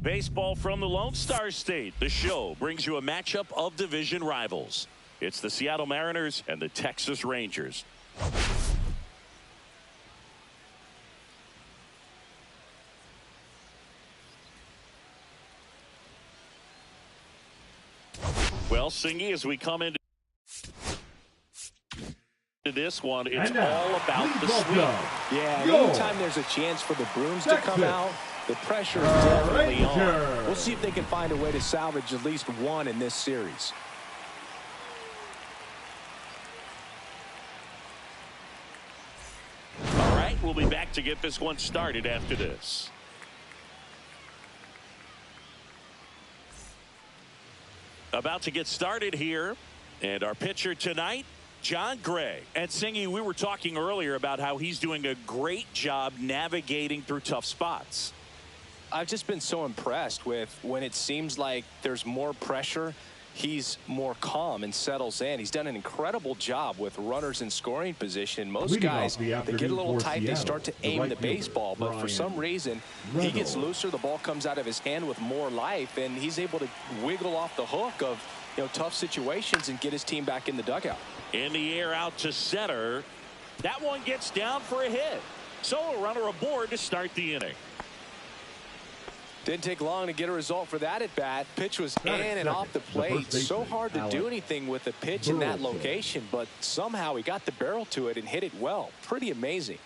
Baseball from the Lone Star State. The show brings you a matchup of division rivals. It's the Seattle Mariners and the Texas Rangers. Well, Singy, as we come into this one, it's all about the sweep. Yeah, anytime there's a chance for the Bruins to come out, the pressure is definitely on. We'll see if they can find a way to salvage at least one in this series. All right, we'll be back to get this one started after this. About to get started here, and our pitcher tonight, John Gray. And Singy, we were talking earlier about how he's doing a great job navigating through tough spots. I've just been so impressed with when it seems like there's more pressure, he's more calm and settles in. He's done an incredible job with runners in scoring position. Most guys, they get a little tight, they start to aim the baseball, but for some reason, he gets looser, the ball comes out of his hand with more life, and he's able to wiggle off the hook of tough situations and get his team back in the dugout. In the air out to center. That one gets down for a hit. So a runner aboard to start the inning. Didn't take long to get a result for that at bat. Pitch was in and off the plate. So hard to do anything with a pitch in that location, but somehow he got the barrel to it and hit it well. Pretty amazing.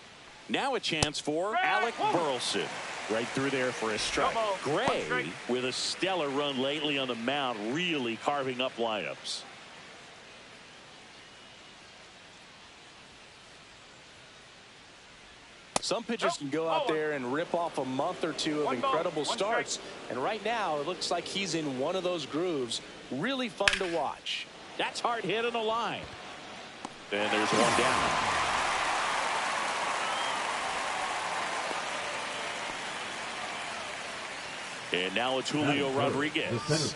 Now a chance for Alec Burleson. Right through there for a strike. Gray with a stellar run lately on the mound, really carving up lineups. Some pitchers can go out there and rip off a month or two of incredible starts. And right now, it looks like he's in one of those grooves. Really fun to watch. That's hard hit in the line. And there's one down. And now it's Julio Rodriguez.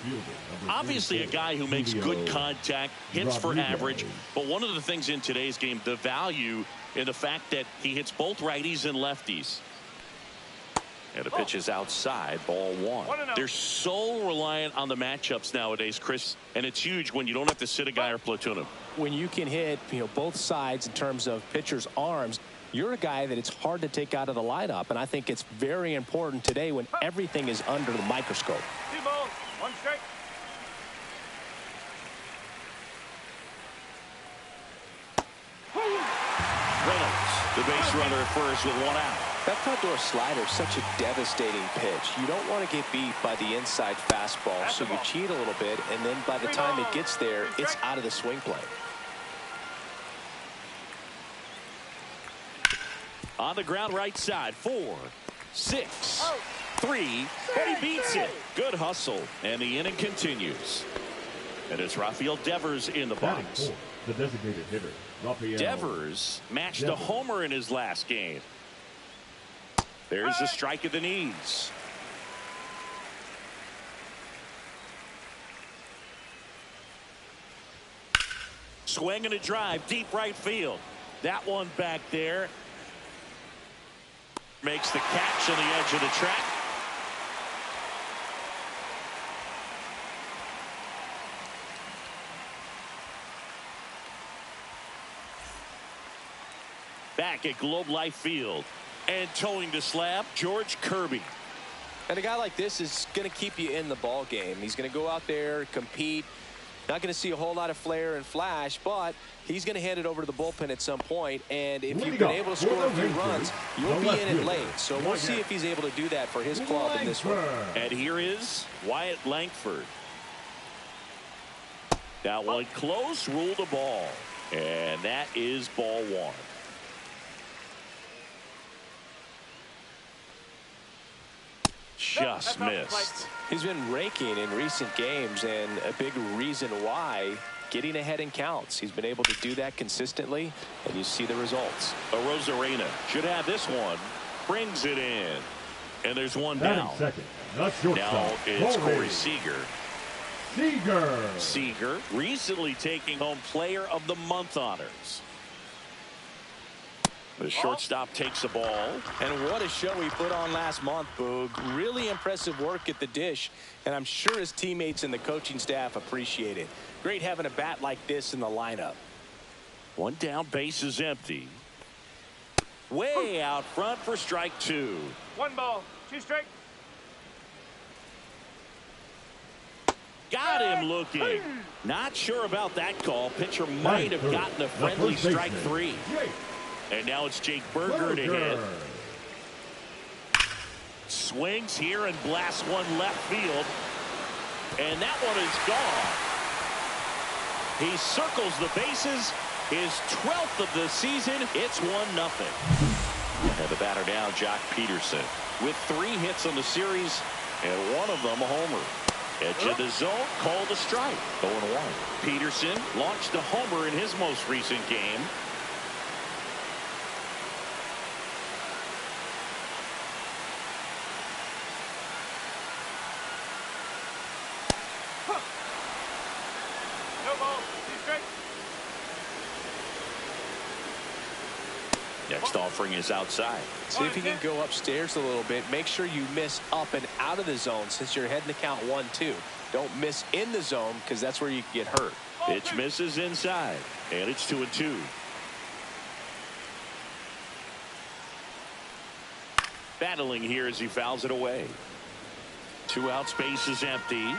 Obviously a guy who makes good contact, hits for average. But one of the things in today's game, the value in the fact that he hits both righties and lefties. And the pitch is outside, ball one. They're so reliant on the matchups nowadays, Chris, and it's huge when you don't have to sit a guy or platoon him. When you can hit both sides in terms of pitchers' arms, you're a guy that it's hard to take out of the lineup, and I think it's very important today when everything is under the microscope. 2 balls, 1 strike. Reynolds, the base runner at first with 1 out. That front door slider is such a devastating pitch. You don't want to get beat by the inside fastball, so you cheat a little bit, and then by the time it gets there, it's out of the swing plane. On the ground right side, 4, 6, 3, but he beats it. Good hustle, and the inning continues. And it's Rafael Devers in the box. The designated hitter, Rafael Devers matched a homer in his last game. There's a strike at the knees. Swing and a drive, deep right field. That one back there. Makes the catch on the edge of the track. Back at Globe Life Field. And towing the slab, George Kirby. And a guy like this is going to keep you in the ball game. He's going to go out there, compete. Not going to see a whole lot of flair and flash, but he's going to hand it over to the bullpen at some point. And if you've been able to score a few runs, you'll be in it late. So we'll see if he's able to do that for his club in this one. And here is Wyatt Langford. That one close, rule the ball. And that is ball one. Just missed. He's been raking in recent games, and a big reason why, getting ahead in counts. He's been able to do that consistently, and you see the results. Rosarena should have this one. Brings it in. And there's one down. Now it's Corey Seager. Seager recently taking home Player of the Month honors. The shortstop takes the ball. And what a show he put on last month, Boog. Really impressive work at the dish, and I'm sure his teammates and the coaching staff appreciate it. Great having a bat like this in the lineup. One down, base is empty. Way out front for strike two. 1 ball, 2 strikes. Got him looking. Not sure about that call. Pitcher might have gotten a friendly strike three. And now it's Jake Berger to hit. Swings here and blasts one left field. And that one is gone. He circles the bases. His 12th of the season. It's 1-0. And the batter now, Jock Peterson, with 3 hits on the series and one of them a homer. Edge of the zone, called a strike. 0-1. Peterson launched a homer in his most recent game. No ball, 2 strikes. Next offering is outside. See if you can go upstairs a little bit. Make sure you miss up and out of the zone since you're heading to count 1-2. Don't miss in the zone because that's where you can get hurt. Pitch misses inside, and it's 2-2. Battling here as he fouls it away. 2 outs, base is empty.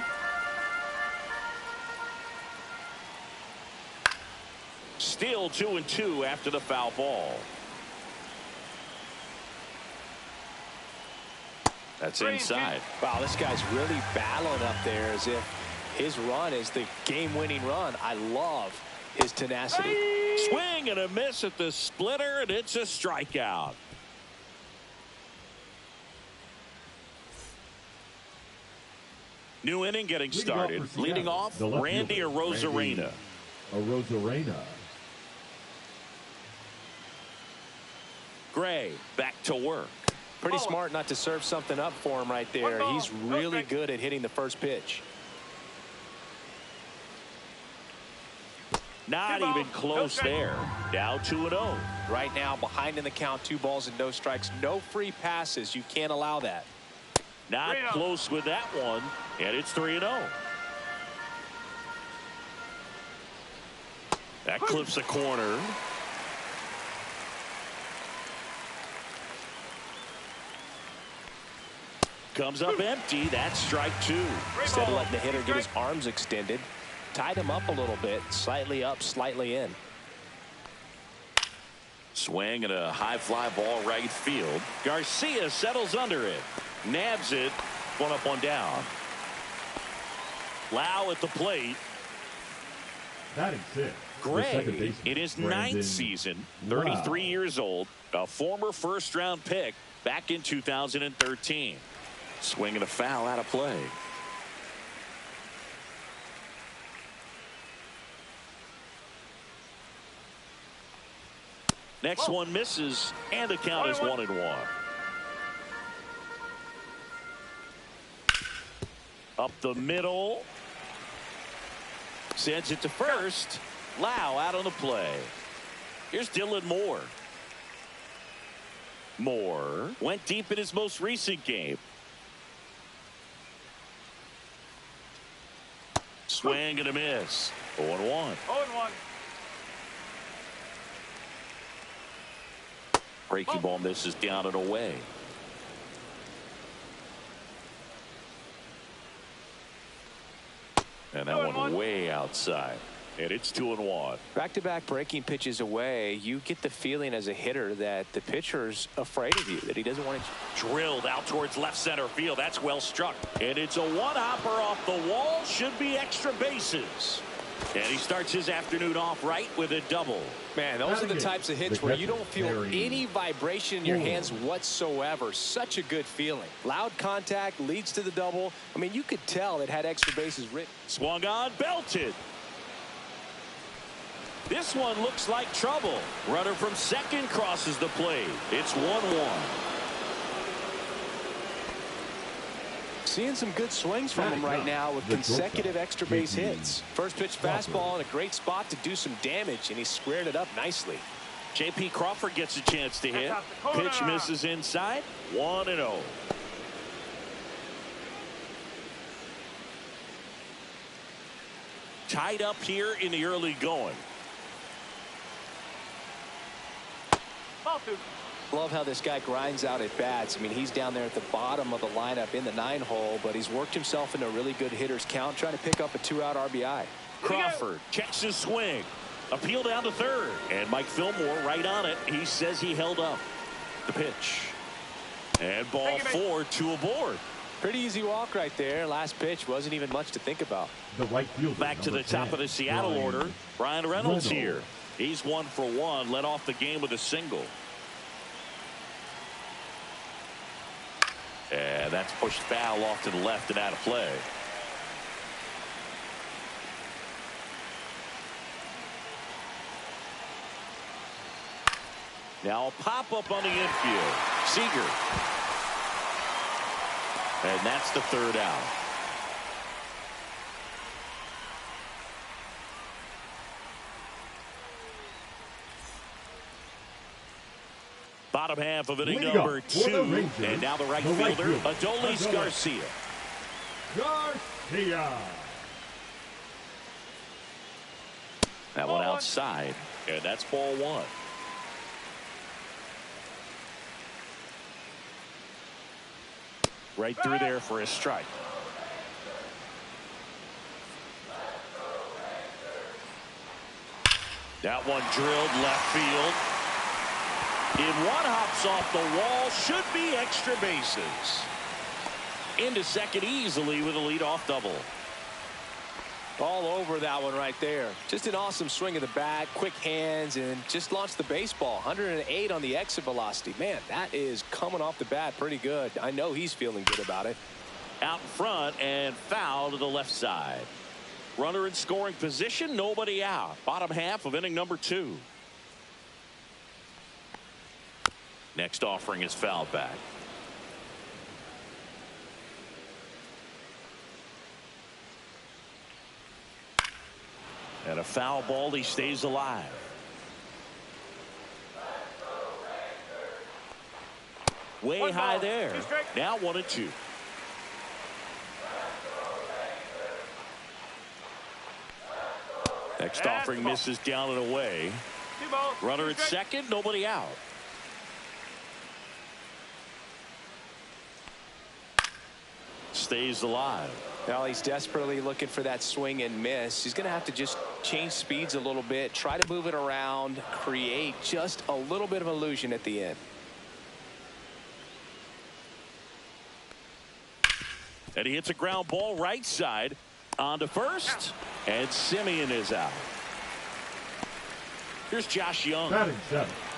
Still 2-2 after the foul ball. That's inside. Wow, this guy's really battling up there as if his run is the game-winning run. I love his tenacity. Swing and a miss at the splitter, and it's a strikeout. New inning getting started. Leading off, Randy Arozarena. Gray back to work. Pretty smart not to serve something up for him right there. He's really good at hitting the first pitch. Not even close there. Now 2-0. Right now, behind in the count, 2 balls and no strikes. No free passes. You can't allow that. Not close with that one, and it's 3-0. That clips a corner. Comes up empty. That's strike 2. Instead of letting the hitter get his arms extended, tied him up a little bit, slightly up, slightly in. Swing and a high fly ball right field. Garcia settles under it. Nabs it. 1 up, 1 down. Lau at the plate. Batting 6. Gray in his 9th season, 33 years old, a former first-round pick back in 2013. Swing and a foul out of play. Next one misses, and the count is 1-1. Up the middle. Sends it to first. Lau out on the play. Here's Dylan Moore. Moore went deep in his most recent game. Swing and a miss. 0-1. 0-1. Breaking ball misses down and away. And that one way outside. And it's 2-1. Back-to-back breaking pitches away, you get the feeling as a hitter that the pitcher's afraid of you, that he doesn't want to. Drilled out towards left center field. That's well struck. And it's a one-hopper off the wall. Should be extra bases. And he starts his afternoon off right with a double. Man, those are the types of hits where you don't feel any vibration in your hands whatsoever. Such a good feeling. Loud contact leads to the double. I mean, you could tell it had extra bases written. Swung on, belted. This one looks like trouble. Runner from second crosses the plate. It's 1-1. Seeing some good swings from him right now with consecutive extra base hits. First pitch fastball in a great spot to do some damage, and he squared it up nicely. J.P. Crawford gets a chance to hit. Pitch misses inside. 1-0. Tied up here in the early going. Ball two. Love how this guy grinds out at bats. I mean, he's down there at the bottom of the lineup in the 9-hole, but he's worked himself into a really good hitter's count, trying to pick up a 2-out RBI. Crawford checks his swing. Appeal down to third. And Mike Fillmore right on it. He says he held up. The pitch. And ball 4, 2 aboard. Pretty easy walk right there. Last pitch wasn't even much to think about. The right fielder, back to the top of the Seattle order. Brian Reynolds here. He's 1 for 1. Led off the game with a single. And that's pushed foul off to the left and out of play. Now a pop-up on the infield. Seager. And that's the 3rd out. Bottom half of inning number 2. And now the right fielder, Adolis Garcia. That one outside. And that's ball 1. Right through there for a strike. That one drilled left field. In one, hops off the wall. Should be extra bases. Into second easily with a leadoff double. All over that one right there. Just an awesome swing of the bat, quick hands, and just launched the baseball. 108 on the exit velocity. Man, that is coming off the bat pretty good. I know he's feeling good about it. Out in front and foul to the left side. Runner in scoring position, nobody out. Bottom half of inning number 2. Next offering is fouled back. And a foul ball, he stays alive. Way high there. Now 1-2. Next offering misses down and away. Runner at second, nobody out. Stays alive. Now he's desperately looking for that swing and miss. He's going to have to just change speeds a little bit, try to move it around, create just a little bit of illusion at the end. And he hits a ground ball right side on to first, and Simeon is out. Here's Josh Young.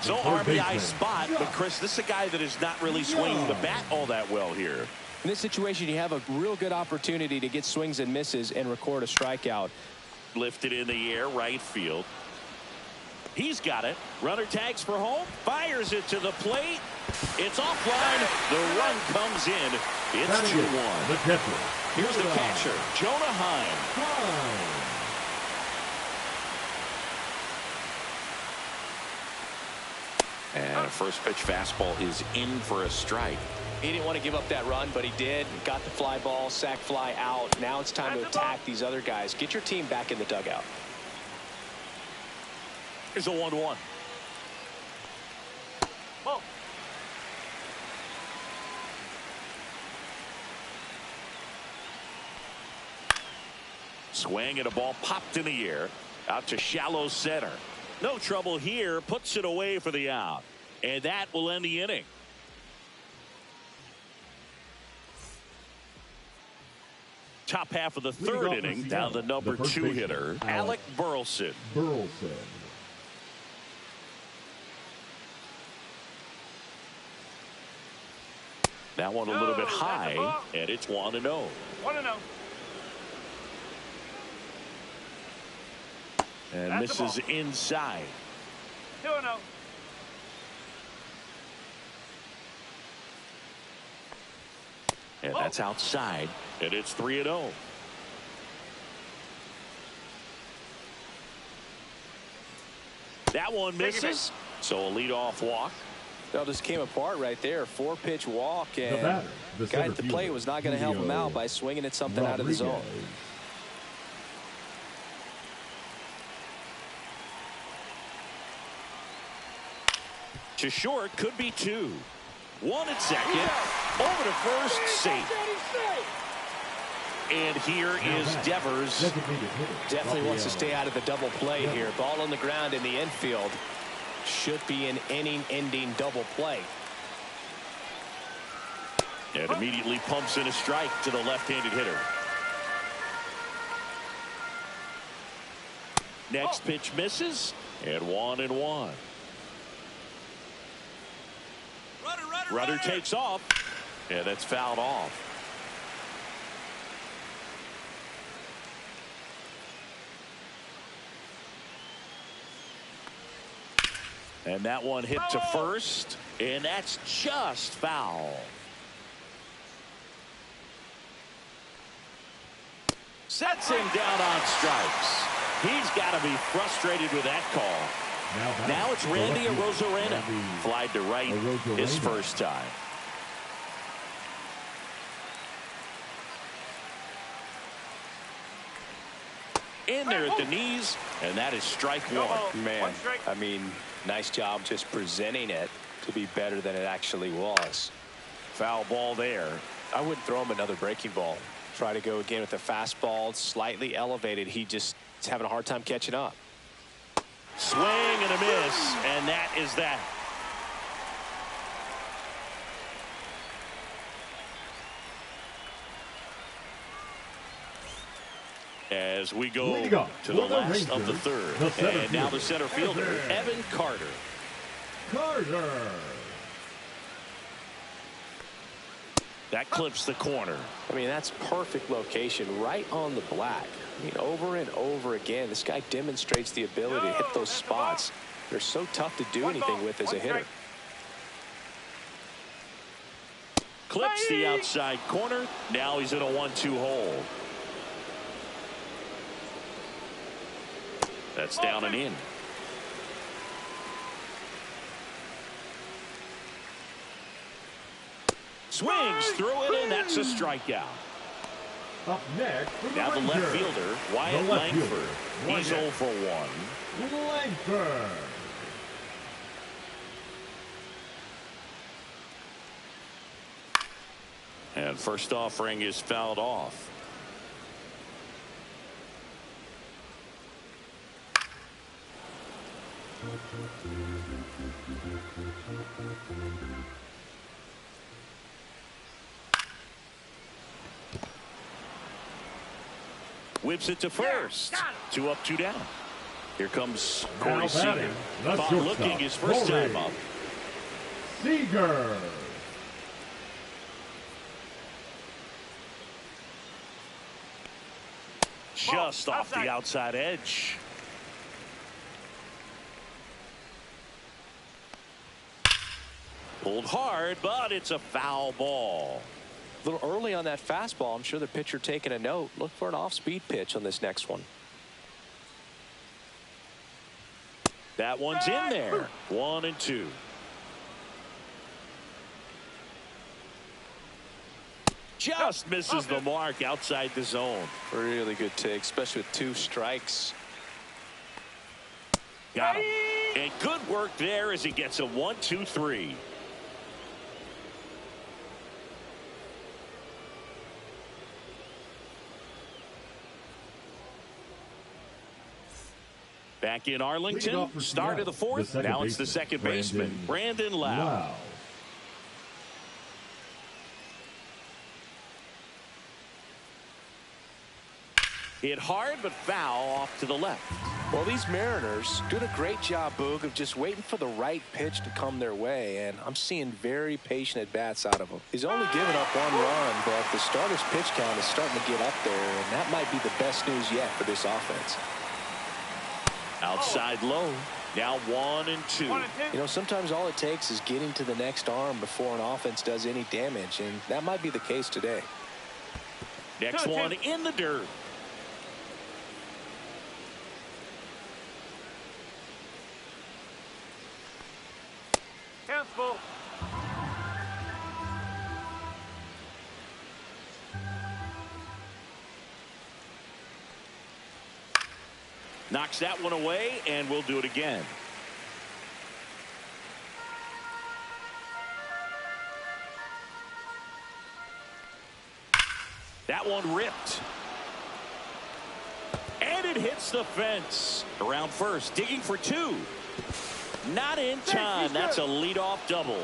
So RBI spot, but Chris, this is a guy that is not really swinging the bat all that well here. In this situation, you have a real good opportunity to get swings and misses and record a strikeout. Lifted in the air, right field. He's got it. Runner tags for home, fires it to the plate. It's offline. The run comes in. It's 2-1. Here's the catcher, Jonah Heim. And a first pitch fastball is in for a strike. He didn't want to give up that run, but he did. Got the fly ball, sac fly out. Now it's time to attack these other guys. Get your team back in the dugout. Here's a 1-1. Ball. Swing and a ball popped in the air. Out to shallow center. No trouble here. Puts it away for the out. And that will end the inning. Top half of the 3rd inning. Down the number 2 hitter, Alec Burleson. That one a little bit high, and it's 1-0. 1-0. And misses inside. 2-0. And that's outside, and it's 3-0. That one misses. So a leadoff walk. That just came apart right there. 4-pitch walk, and the guy at the plate was not going to help him out by swinging at something out of the zone. To short, could be 2. 1 at second. Over to first, safe. And here is Devers. Definitely wants to stay out of the double play here. Ball on the ground in the infield. Should be an inning-ending double play. And immediately pumps in a strike to the left-handed hitter. Next pitch misses, and 1-1. Runner takes off, and that's fouled off. And that one hit to first, and that's just foul. Sets him down on strikes. He's got to be frustrated with that call. Now it's Randy Arozarena. Flied to right his first time. In there at the knees, and that is strike 1. Man, I mean, nice job just presenting it to be better than it actually was. Foul ball there. I wouldn't throw him another breaking ball. Try to go again with the fastball, slightly elevated. He's having a hard time catching up. Swing and a miss, and that is that. As we go to the last of the third. And now the center fielder, Evan Carter. That clips the corner. I mean, that's perfect location, right on the black. I mean, over and over again, this guy demonstrates the ability to hit those spots. They're so tough to do anything with as a hitter. Clips the outside corner. Now he's in a 1-2 hole. That's down and in. Swings through it, and that's a strikeout. Up next, now the left fielder, Wyatt Langford. He's 0 for 1. Langford. And first offering is fouled off. Whips it to first. 2 up, 2 down. Here comes Corey Seager. Caught looking his first time up. Seager. Just off the outside edge. Pulled hard, but it's a foul ball. A little early on that fastball. I'm sure the pitcher taking a note. Look for an off-speed pitch on this next one. That one's in there. 1-2. Just misses the mark outside the zone. Really good take, especially with 2 strikes. Got him. And good work there as he gets a 1-2-3. Back in Arlington, start of the 4th. Now it's the second baseman, Brandon Lau. Hit hard, but foul off to the left. Well, these Mariners doing a great job, Boog, of just waiting for the right pitch to come their way, and I'm seeing very patient at-bats out of them. He's only given up 1 run, but the starter's pitch count is starting to get up there, and that might be the best news yet for this offense. Outside low. Now 1-2. You know, sometimes all it takes is getting to the next arm before an offense does any damage, and that might be the case today. Next one in the dirt. full. Knocks that one away, and we'll do it again. That one ripped. And it hits the fence. Around first, digging for two. Not in time. That's a leadoff double.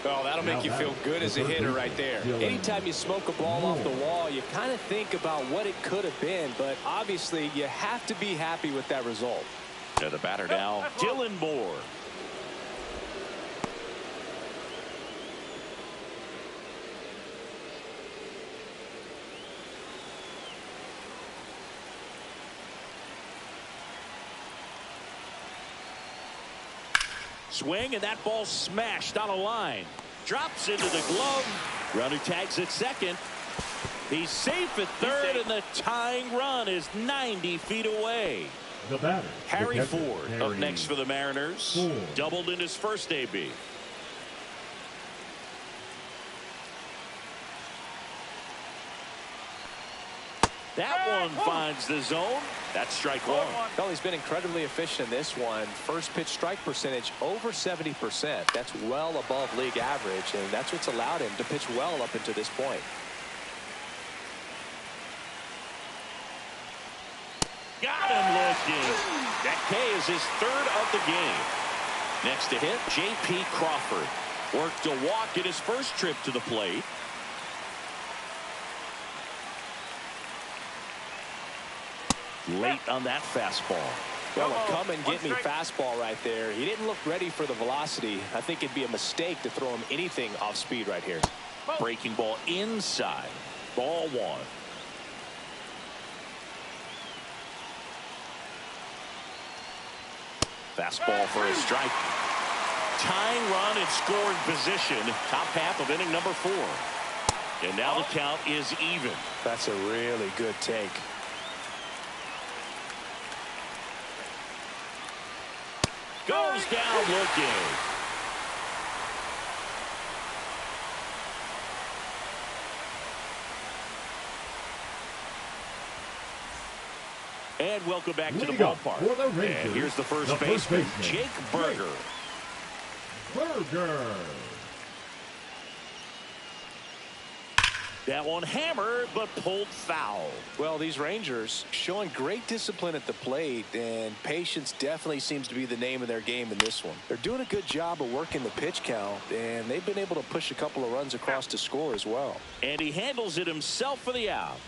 Oh, that'll make you feel good as a hitter right there. Anytime you smoke a ball off the wall, you kind of think about what it could have been, but obviously you have to be happy with that result. To the batter now, Dylan Moore. Swing, and that ball smashed on a line. Drops into the glove. Runner tags at second. He's safe at third, and the tying run is 90 feet away. The batter, Harry Ford up next for the Mariners. Doubled in his first AB. That one finds the zone. That's strike one. Well, he's been incredibly efficient in this one. First pitch strike percentage over 70%. That's well above league average, and that's what's allowed him to pitch well up until this point. Got him looking. That K is his third of the game. Next to hit, J.P. Crawford. Worked a walk in his first trip to the plate. Late on that fastball. Well, a come and get me fastball right there. He didn't look ready for the velocity. I think it'd be a mistake to throw him anything off speed right here. Breaking ball inside. Ball one. Fastball for a strike. Tying run in scoring position. Top half of inning number 4. And now the count is even. That's a really good take. Goes down looking. And welcome back to the ballpark. And here's the first baseman, Jake Burger. That one hammered, but pulled foul. Well, these Rangers showing great discipline at the plate, and patience definitely seems to be the name of their game in this one. They're doing a good job of working the pitch count, and they've been able to push a couple of runs across to score as well. And he handles it himself for the out.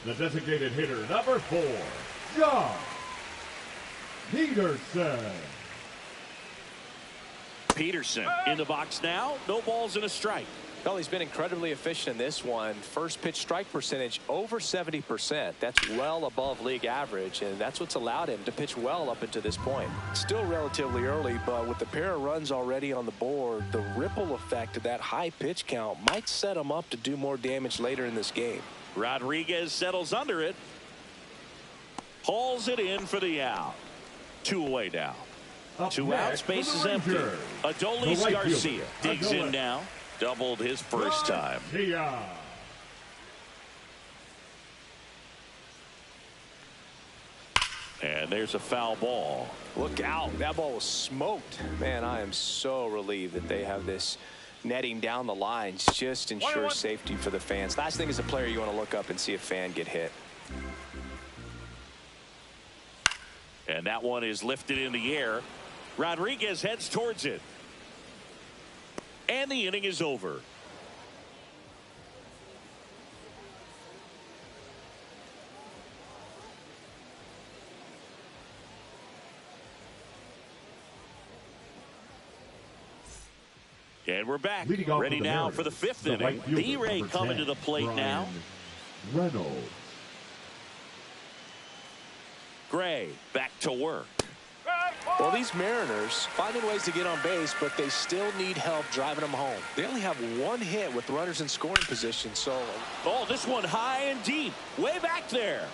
The designated hitter, number 4, John Peterson. Peterson in the box now. No balls and a strike. Well, he's been incredibly efficient in this one. First pitch strike percentage over 70%. That's well above league average, and that's what's allowed him to pitch well up until this point. Still relatively early, but with the pair of runs already on the board, the ripple effect of that high pitch count might set him up to do more damage later in this game. Rodriguez settles under it. Hauls it in for the out. 2 away now. Two outs, base is empty. Adolis Garcia digs in now. Doubled his first time. And there's a foul ball. Look out. That ball was smoked. Man, I am so relieved that they have this netting down the lines. Just ensures safety for the fans. Last thing as a player, you want to look up and see a fan get hit. And that one is lifted in the air. Rodriguez heads towards it. And the inning is over. And we're back. Ready now for the 5th inning. B-Ray coming to the plate now. Reynolds. Gray back to work. Well, these Mariners finding ways to get on base, but they still need help driving them home. They only have 1 hit with runners in scoring position, so. Oh, this one high and deep. Way back there.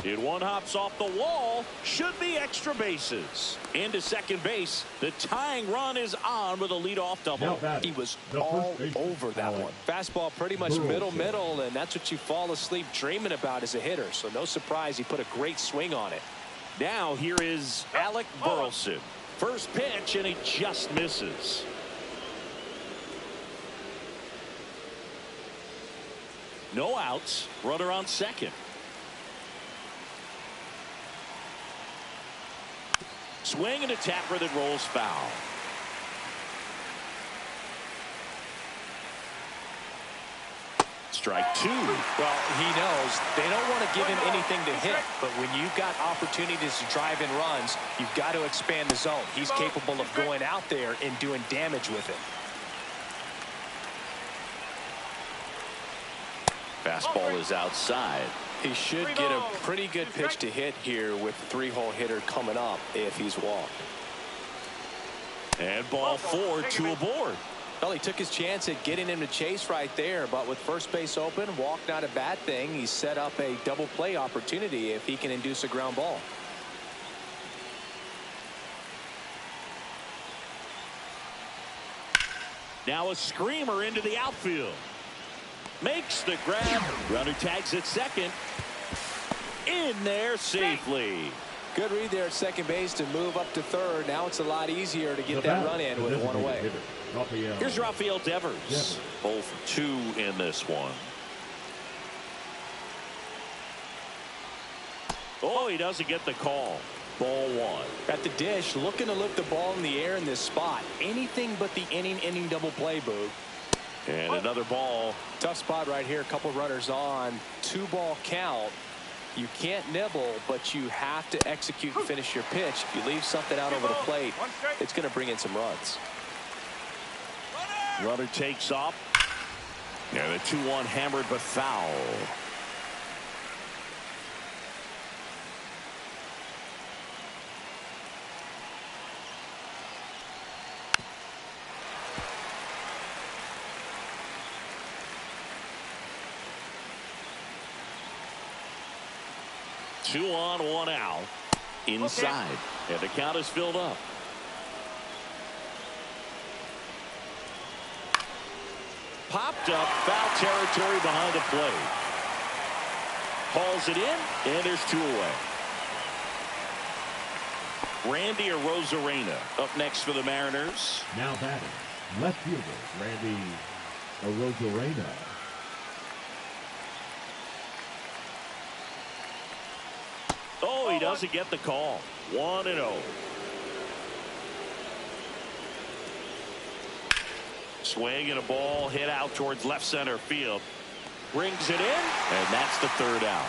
It one hops off the wall. Should be extra bases. Into second base. The tying run is on with a leadoff double. He was all over that one. Fastball pretty much middle, and that's what you fall asleep dreaming about as a hitter. So no surprise he put a great swing on it. Now here is Alec Burleson. First pitch, and he just misses. No outs. Runner on second. Swing and a tapper that rolls foul. Strike two. Well, he knows they don't want to give him anything to hit, but when you've got opportunities to drive in runs, you've got to expand the zone. He's capable of going out there and doing damage with it. Fastball is outside. He should get a pretty good pitch to hit here with the three-hole hitter coming up if he's walked. And ball four, two aboard. Well, he took his chance at getting him to chase right there, but with first base open, walk not a bad thing. He set up a double play opportunity if he can induce a ground ball. Now a screamer into the outfield. Makes the grab. Runner tags at second. In there safely. Good read there at second base to move up to third. Now it's a lot easier to get that run in with one away. Here's Rafael Devers. 0 for 2 in this one. Oh, he doesn't get the call. Ball one. At the dish, looking to lift the ball in the air in this spot. Anything but the inning double play, Boog. And another ball. Tough spot right here. A couple runners on. 2-ball count. You can't nibble, but you have to execute and finish your pitch. If you leave something out over the plate, it's going to bring in some runs. Runner takes off. And the 2-1 hammered but foul. Two on, one out. Inside. And the count is filled up. Popped up, foul territory behind the plate. Hauls it in, and there's 2 away. Randy Arozarena up next for the Mariners. Now batting, left fielder Randy Arozarena. Oh, he doesn't get the call. 1-0. Swing and a ball hit out towards left center field. Brings it in, and that's the 3rd out.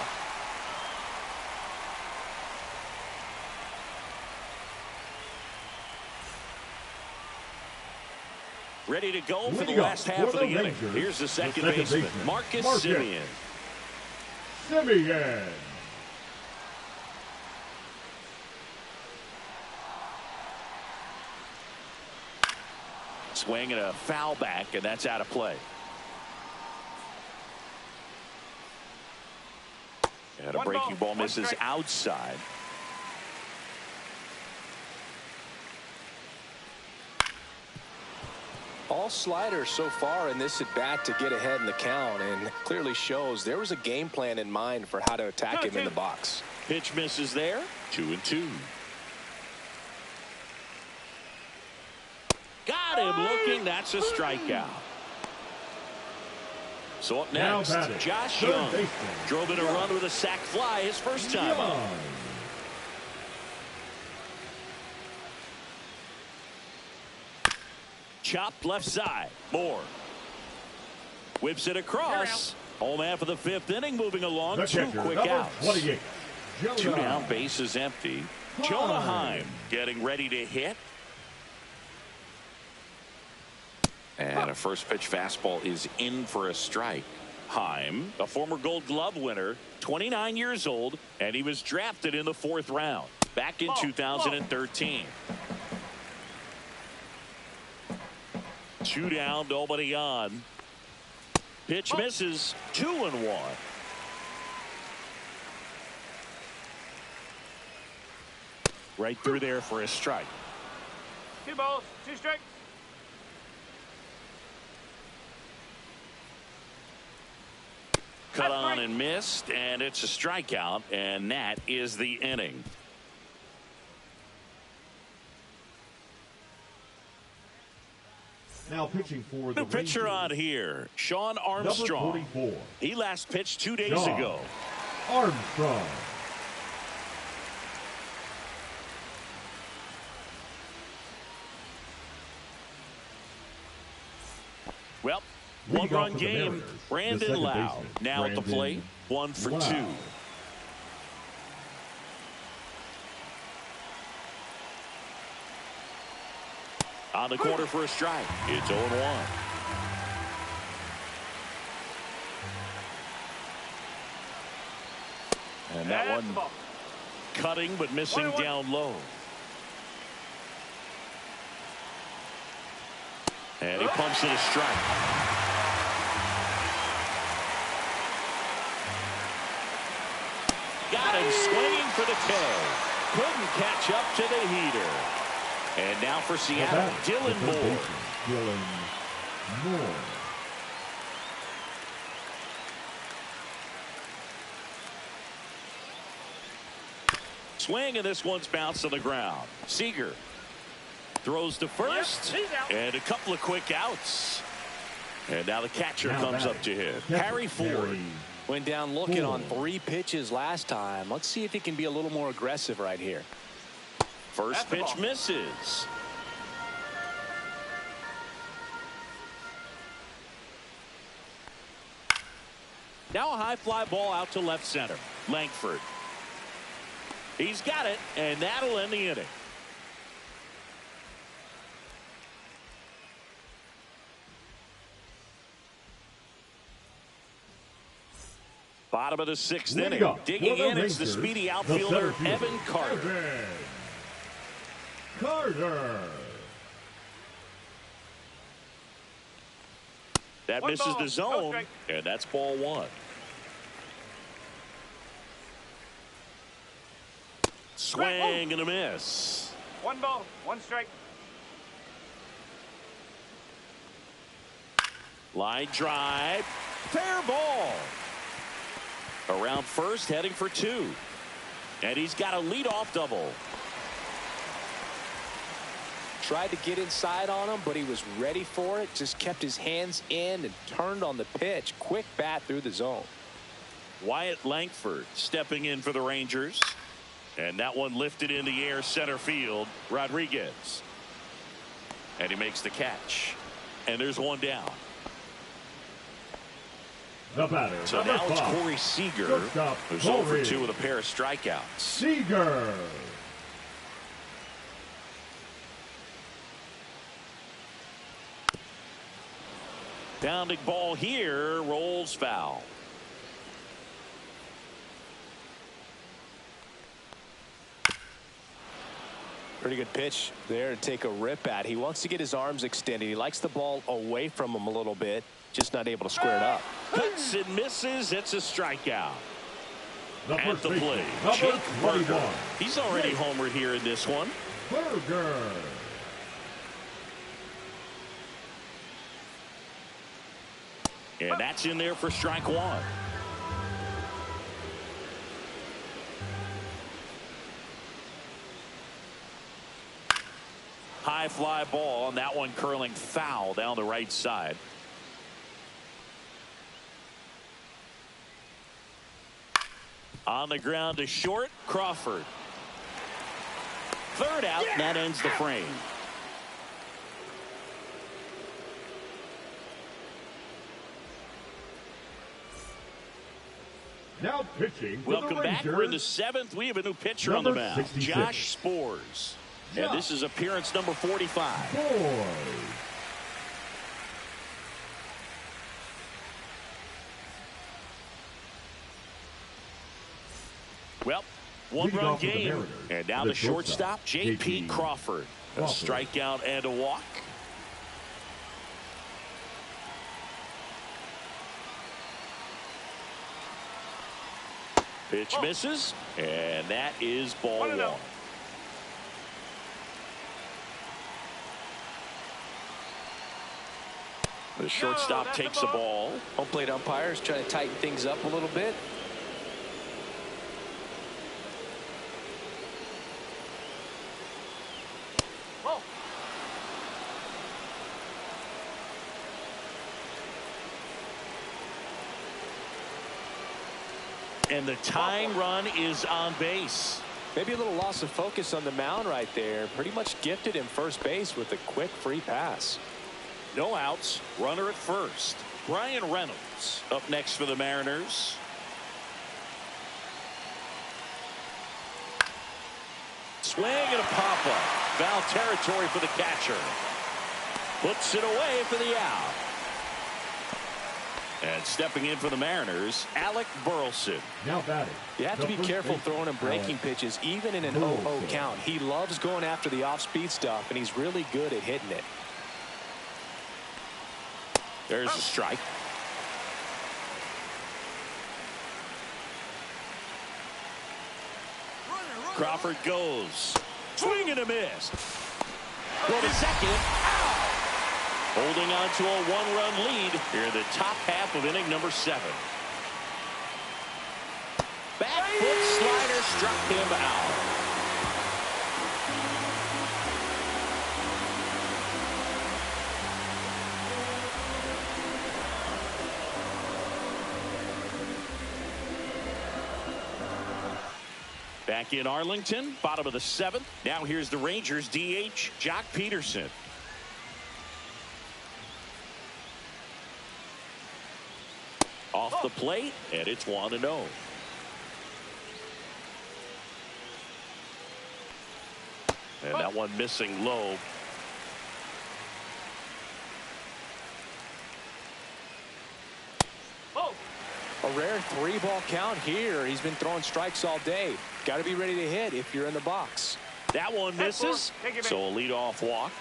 Ready to go for the last half of the inning. Here's the second baseman, Marcus Semien. Semien. Swing and a foul back, and that's out of play. And a breaking ball misses outside. All sliders so far in this at bat to get ahead in the count, and clearly shows there was a game plan in mind for how to attack him in the box. Pitch misses there. 2-2. Got him looking. That's a strikeout. So up next, Josh Young drove in a run with a sac fly his first time up. Chopped left side. Moore whips it across. Home half of the 5th inning, moving along. 2 quick outs. 2 down, base is empty. Jonah Heim getting ready to hit. And a first pitch fastball is in for a strike. Heim, a former Gold Glove winner, 29 years old, and he was drafted in the 4th round back in 2013. 2 down, nobody on. Pitch misses. 2-1. Right through there for a strike. 2 balls, 2 strikes. Cut on and missed, and it's a strikeout, and that is the inning. Now pitching for the New pitcher Rangers, on here, Sean Armstrong. number 44. He last pitched 2 days Sean ago. Armstrong. Well, Leading off one-run for the game. Mariners, the Brandon second Lau baseman, now at the Brandon plate. 1 for Lau. 2. On the corner for a strike. It's 0-1. And that That's the one ball. cutting but missing 1-1. down low. And he pumps it a strike. Got him swinging for the K. Couldn't catch up to the heater. And now for Seattle, Dylan Moore. Dylan Moore. Swing, and this one's bounced on the ground. Seager throws to first, Yep, he's out. and a couple of quick outs. And now the catcher comes up to hit. Harry Ford. Went down looking on 3 pitches last time. Let's see if he can be a little more aggressive right here. First That's the pitch ball. misses. Now a high fly ball out to left center. Langford. He's got it, and that'll end the inning. Bottom of the 6th inning. Digging in, it's the speedy outfielder, Evan Carter. Carter. That One misses ball, the no zone, strike. and that's ball 1. Swing and a miss. 1 ball, 1 strike. Line drive. Fair ball. Around first, heading for 2. And he's got a leadoff double. Tried to get inside on him, but he was ready for it. Just kept his hands in and turned on the pitch. Quick bat through the zone. Wyatt Langford stepping in for the Rangers. And that one lifted in the air center field. Rodriguez. And he makes the catch. And there's one down. The batter, So number now it's 5. Corey Seager, Shortstop, who's 0 for Corey 2 with a pair of strikeouts. Seager. Pounding ball here, rolls foul. Pretty good pitch there to take a rip at. He wants to get his arms extended. He likes the ball away from him a little bit, just not able to square it up. Cuts and misses. It's a strikeout. The At first the baseman, plate, number Jake 21. Burger. He's already homered here in this one. Burger. And that's in there for strike 1. High fly ball, and that one curling foul down the right side. On the ground to short, Crawford. Third out, and that ends the frame. Now pitching for Welcome the back. Rangers. We're in the 7th. We have a new pitcher on the Number mound, 66. Josh Spores. And this is appearance number 45. Boy. Well, Leading one-run off for the game. Mariners, And now the the shortstop, shortstop, J.P. Crawford. A Crawford. strikeout and a walk. Pitch misses, and that is ball 1-0. 1. The shortstop takes the ball. Home plate umpires trying to tighten things up a little bit. And the tying run is on base. Maybe a little loss of focus on the mound right there. Pretty much gifted him first base with a quick free pass. No outs. Runner at first. Brian Reynolds up next for the Mariners. Swing and a pop-up. Foul territory for the catcher. Puts it away for the out. And stepping in for the Mariners, Alec Burleson. Now batting. You have to be careful throwing him breaking pitches, even in an 0-0 count. He loves going after the off-speed stuff, and he's really good at hitting it. There's a strike. Crawford goes. Swing and a miss. Well, the second. Out. Holding on to a one-run lead here in the top half of inning number 7. Back foot slider struck him out. Back in Arlington, bottom of the 7th. Now here's the Rangers DH, Jock Peterson. Off the plate, and it's 1-0. And that one missing low. A rare 3-ball count here. He's been throwing strikes all day. Got to be ready to hit if you're in the box. That one misses. So a leadoff walk.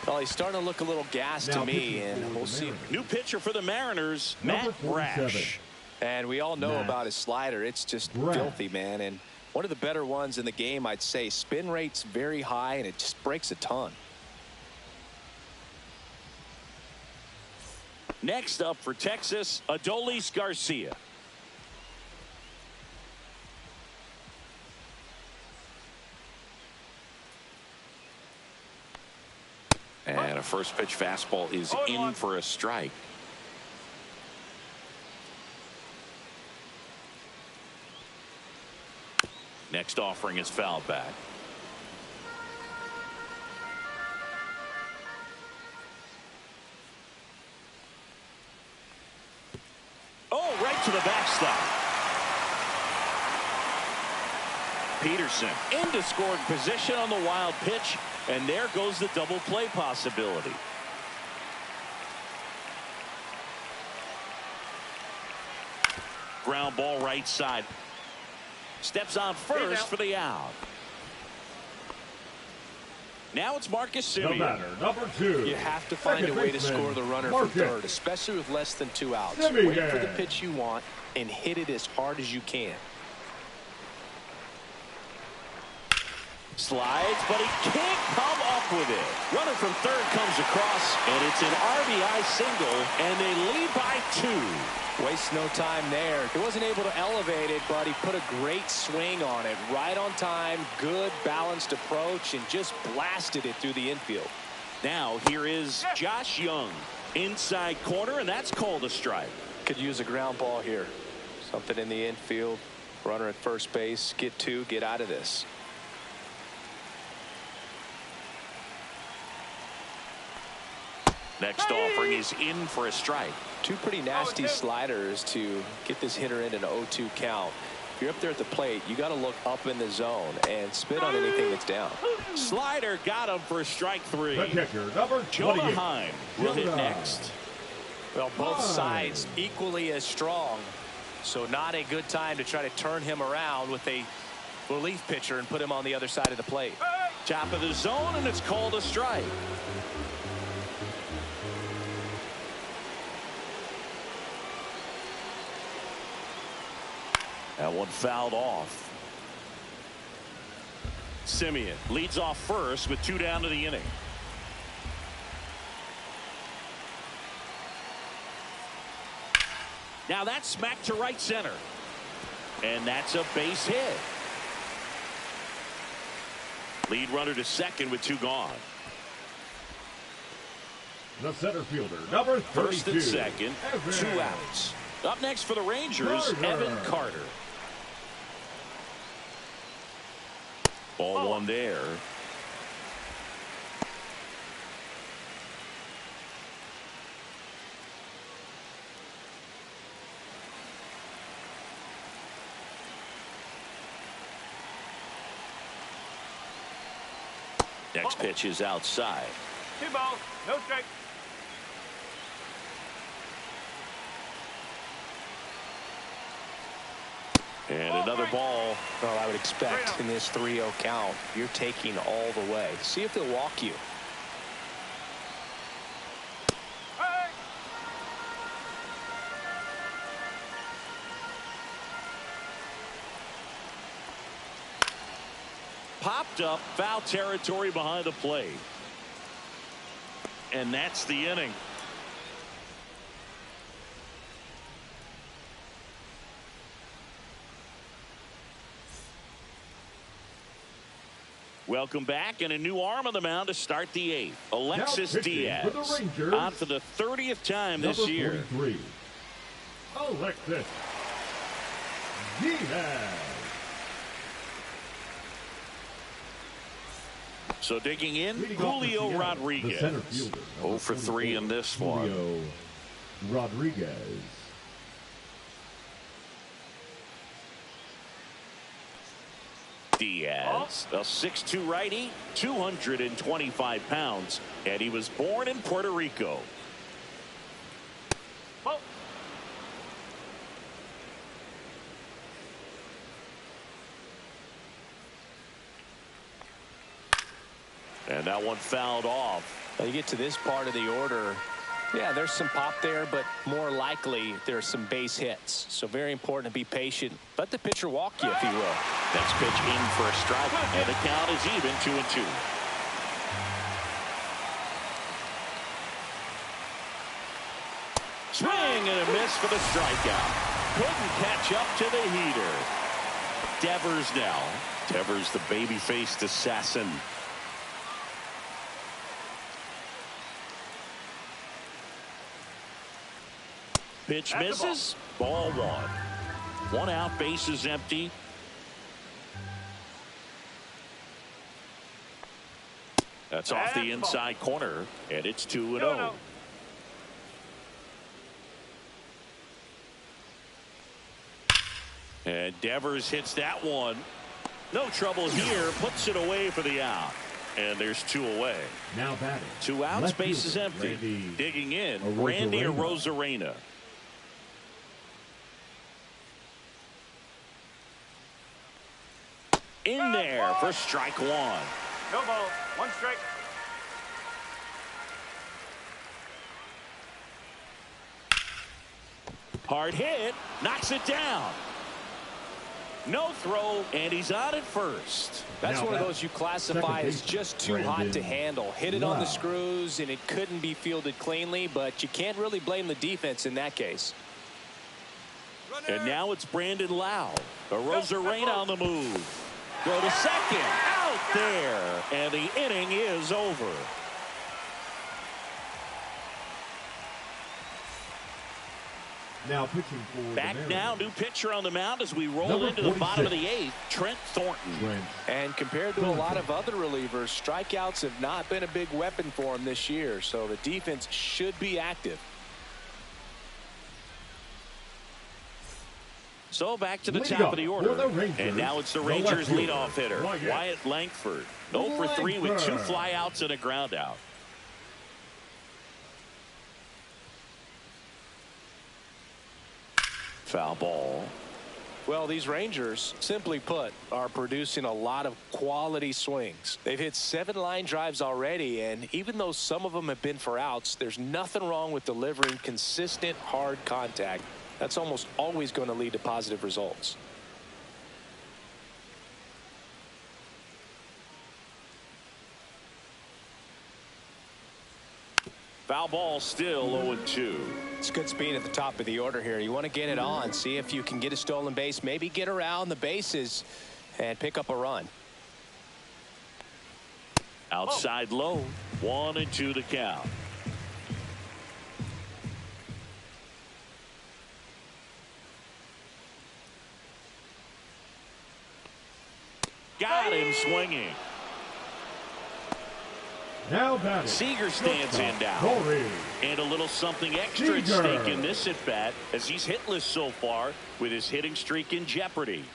Well, he's starting to look a little gassed to me, and we'll see. New pitcher for the Mariners, Matt Brash. And we all know about his slider. It's just filthy, man. And one of the better ones in the game, I'd say. Spin rate's very high, and it just breaks a ton. Next up for Texas, Adolis Garcia. And a first pitch fastball is in for a strike. Next offering is fouled back. Oh, right to the backstop. Peterson into scoring position on the wild pitch, and there goes the double play possibility. Ground ball right side. Steps on first for the out. Now it's Marcus Semien. Number 2. You have to find a way to score the runner for third, especially with less than 2 outs. Wait for the pitch you want and hit it as hard as you can. Slides, but he can't come up with it. Runner from third comes across, and it's an RBI single, and they lead by 2. Wastes no time there. He wasn't able to elevate it, but he put a great swing on it. Right on time, good balanced approach, and just blasted it through the infield. Now here is Josh Young. Inside corner, and that's called a strike. Could use a ground ball here. Something in the infield. Runner at first base. Get 2, get out of this. Next offering is in for a strike. 2 pretty nasty sliders to get this hitter in an 0-2 count. If you're up there at the plate, you got to look up in the zone and spit on anything that's down. Slider got him for strike 3. The kicker, number 28. Jonah Heim will hit next. Well, both sides equally as strong. So not a good time to try to turn him around with a relief pitcher and put him on the other side of the plate. Top of the zone, and it's called a strike. That one fouled off. Semien leads off first with 2 down to the inning. Now that's smacked to right center. And that's a base hit. Lead runner to second with 2 gone. The center fielder, number 32. First and second, Evan. 2 outs. Up next for the Rangers, Carter. Evan Carter. Ball 1 there. Next pitch is outside. 2 balls, no strike. And another ball. Well, I would expect in this 3-0 count, you're taking all the way. See if they'll walk you. Hey! Popped up, foul territory behind the plate. And that's the inning. Welcome back, and a new arm on the mound to start the 8th. Alexis Diaz for the Rangers, on for the 30th time this year. 43. Alexis Diaz. So digging in, Leading off Julio the Rodriguez. center fielder, 0 for 3 in this one. Julio Rodriguez. Diaz, a 6'2" righty, 225 pounds, and he was born in Puerto Rico. Ball. And that one fouled off. Now you get to this part of the order. Yeah, there's some pop there, but more likely there's some base hits. So very important to be patient. Let the pitcher walk you, if he will. Next pitch in for a strike, and the count is even 2-2. Swing and a miss for the strikeout. Couldn't catch up to the heater. Devers now. Devers, the baby-faced assassin. Pitch misses. Ball 1. 1 out, base is empty. That's off the inside corner, and it's 2-0. And Devers hits that one. No trouble here. Puts it away for the out. And there's 2 away. Now batting. 2 outs, Left base is fielder, empty. Randy Digging in, Arozarena. Randy Arozarena. In there for strike 1. No ball, 1 strike. Hard hit, knocks it down. No throw, and he's on at first. That's Now one of that those you classify second as base, just too hot to Brandon handle. Hit it on the Lau. screws, and it couldn't be fielded cleanly, but you can't really blame the defense in that case. And now it's Brandon Lau. Arozarena on the move. Go to second. Out there. And the inning is over. Now pitching for Back the now, Mariners. new pitcher on the mound as we roll Number into the bottom of 46. the 8th, Trent Thornton. Trent And compared to a lot of other relievers, strikeouts have not been a big weapon for him this year, so the defense should be active. So back to the Lead top of the off order. for the Rangers, And now it's the the Rangers left fielder, leadoff hitter, Wyatt Langford. 0 for 3 with 2 Langford. flyouts and a ground out. Foul ball. Well, these Rangers, simply put, are producing a lot of quality swings. They've hit 7 line drives already, and even though some of them have been for outs, there's nothing wrong with delivering consistent, hard contact. That's almost always going to lead to positive results. Foul ball, still 0-2. It's good speed at the top of the order here. You want to get it on, see if you can get a stolen base, maybe get around the bases and pick up a run. Outside low, 1-2 the count. Got him swinging. Now batting. Seager stands in now. And a little something extra at stake in this at bat as he's hitless so far with his hitting streak in jeopardy.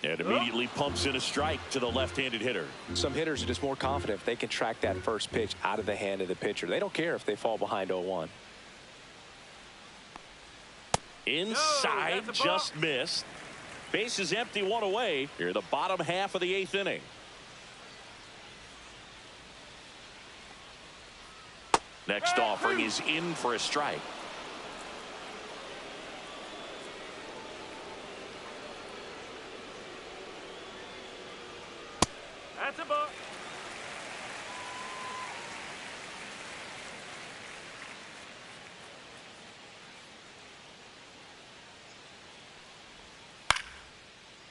And immediately pumps in a strike to the left-handed hitter. Some hitters are just more confident if they can track that first pitch out of the hand of the pitcher. They don't care if they fall behind 0-1. Inside, just missed. Base is empty, one away. Here, the bottom half of the 8th inning. Next offering is in for a strike. That's a ball.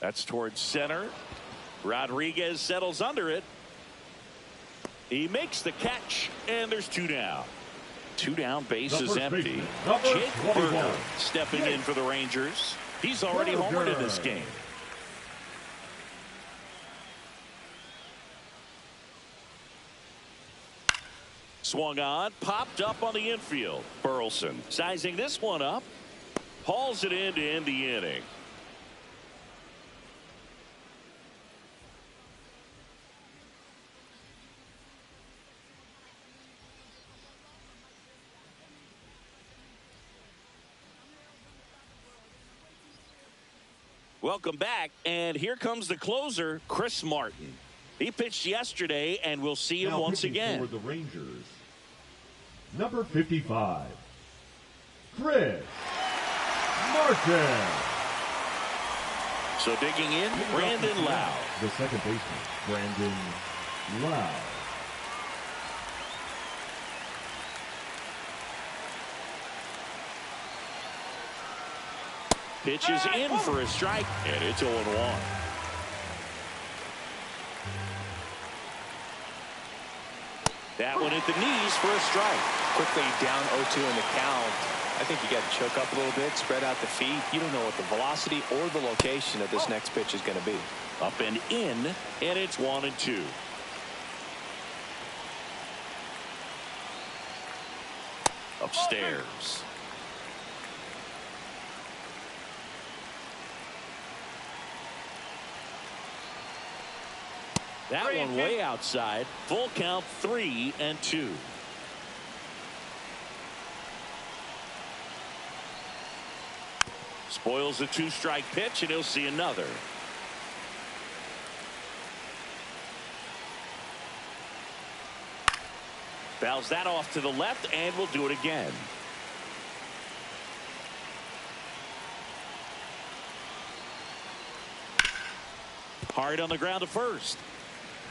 That's towards center. Rodriguez settles under it. He makes the catch, and there's 2 down. 2 down, base is empty. Jake Burger stepping in for the Rangers. He's already homered in this game. Swung on, popped up on the infield. Burleson sizing this one up. Hauls it in to end the inning. Welcome back, and here comes the closer, Chris Martin. He pitched yesterday, and we'll see him once again. For the Rangers, number 55, Chris Martin. So digging in, Brandon Lau. The second baseman, Brandon Lau. Pitch is in for a strike, and it's 0-1. That one at the knees for a strike. Quickly down 0-2 in the count. I think you got to choke up a little bit, spread out the feet. You don't know what the velocity or the location of this next pitch is going to be. Up and in, and it's 1-2. Upstairs. That one way outside. Full count, 3-2. Spoils the 2-strike pitch, and he'll see another. Fouls that off to the left, and we'll do it again. Hard on the ground to first.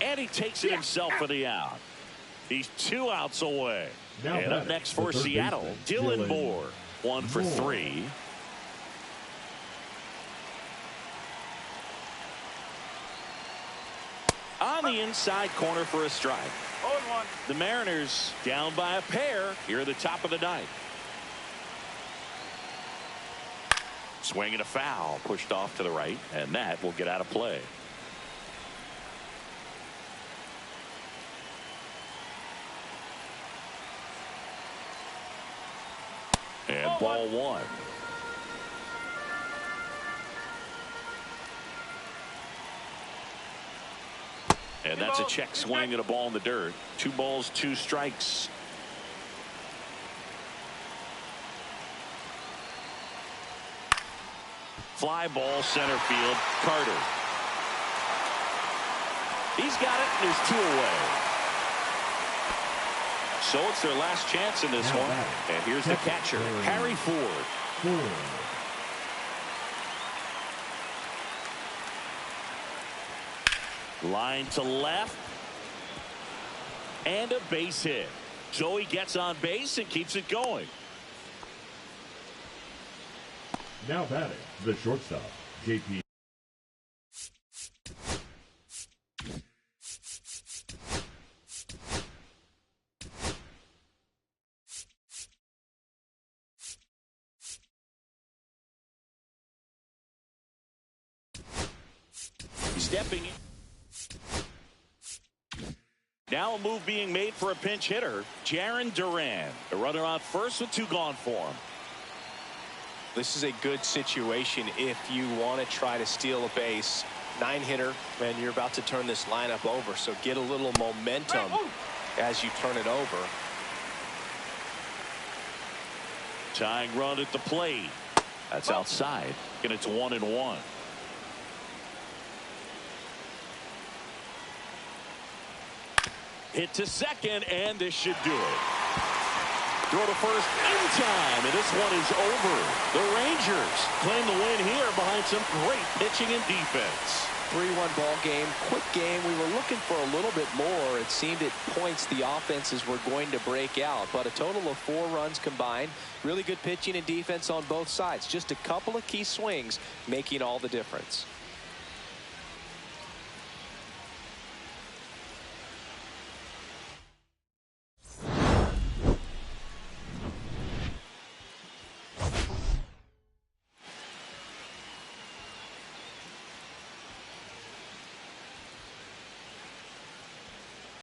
And he takes it himself for the out. He's 2 outs away. And up next for Seattle, Dylan Moore. 1 for 3. On the inside corner for a strike. 0-1. The Mariners down by a pair here at the top of the 9th. Swinging a foul, pushed off to the right, and that will get out of play. And ball 1. And that's a check swing and a ball in the dirt. 2 balls, 2 strikes. Fly ball, center field, Carter. He's got it, and there's 2 away. So it's their last chance in this one. And here's the catcher, Harry Ford. Line to left. And a base hit. So he gets on base and keeps it going. Now batting, the shortstop, JP. Stepping in. Now a move being made for a pinch hitter, Jarren Duran. The runner on first with 2 gone for him. This is a good situation if you want to try to steal a base. 9-hitter, and you're about to turn this lineup over, so get a little momentum as you turn it over. Tying run at the plate. That's outside, and it's 1-1. Hit to second, and this should do it. Throw to first in time, and this one is over. The Rangers claim the win here behind some great pitching and defense. 3-1 ball game, quick game. We were looking for a little bit more. It seemed at points the offenses were going to break out, but a total of 4 runs combined. Really good pitching and defense on both sides. Just a couple of key swings making all the difference.